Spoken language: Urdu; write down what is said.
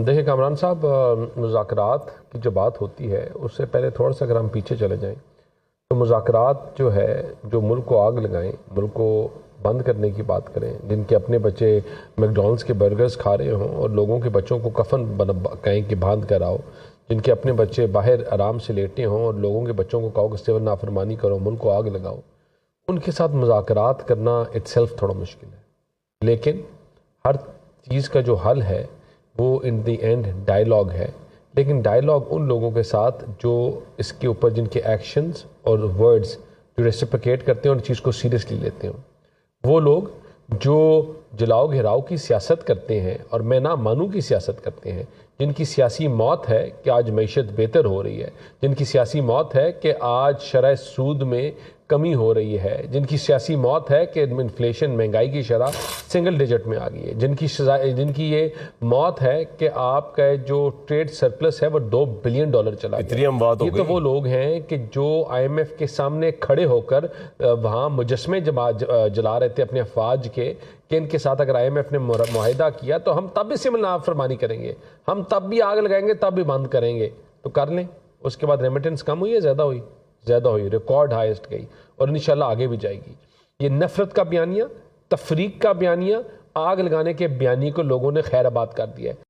دیکھیں کامران صاحب، مذاکرات کی جو بات ہوتی ہے اس سے پہلے تھوڑا سا اگر ہم پیچھے چلے جائیں تو مذاکرات جو ہے، جو ملک کو آگ لگائیں، ملک کو بند کرنے کی بات کریں، جن کے اپنے بچے میکڈونلڈس کے برگرز کھا رہے ہوں اور لوگوں کے بچوں کو کفن کہیں کہ باندھ کر آؤ، جن کے اپنے بچے باہر آرام سے لیٹے ہوں اور لوگوں کے بچوں کو کہو کہ سول نافرمانی کرو، ملک کو آگ لگاؤ، ان کے ساتھ مذاکرات کرنا اٹ سیلف تھوڑا مشکل ہے۔ لیکن ہر چیز کا جو حل ہے وہ ان دی اینڈ ڈائیلاگ ہے، لیکن ڈائیلاگ ان لوگوں کے ساتھ جو اس کے اوپر جن کے ایکشنز اور ورڈز جو ریسپریکیٹ کرتے ہیں اور چیز کو سیریسلی لیتے ہیں، وہ لوگ جو جلاؤ گھیراؤ کی سیاست کرتے ہیں اور میں نہ مانوں کی سیاست کرتے ہیں، جن کی سیاسی موت ہے کہ آج معیشت بہتر ہو رہی ہے، جن کی سیاسی موت ہے کہ آج شرح سود میں کمی ہو رہی ہے، جن کی سیاسی موت ہے کہ انفلیشن مہنگائی کی شرح سنگل ڈیجٹ میں آ گئی ہے، جن کی یہ موت ہے کہ آپ کا جو ٹریڈ سرپلس ہے وہ $2 بلین چلا گیا۔ یہ تو وہ لوگ ہیں کہ جو IMF کے سامنے کھڑے ہو کر وہاں مجسمے جلا رہے تھے اپنے افواج کے کہ ان کے ساتھ اگر IMF نے معاہدہ کیا تو ہم تب بھی سول نافرمانی کریں گے، ہم تب بھی آگ لگائیں گے، تب بھی بند کریں گے، تو کر لیں۔ اس کے بعد ریمیٹنس کم ہوئی ہے، زیادہ ہوئی، ریکارڈ ہائیسٹ گئی اور انشاءاللہ آگے بھی جائے گی۔ یہ نفرت کا بیانیہ، تفریق کا بیانیہ، آگ لگانے کے بیانیے کو لوگوں نے خیر آباد کر دیا ہے۔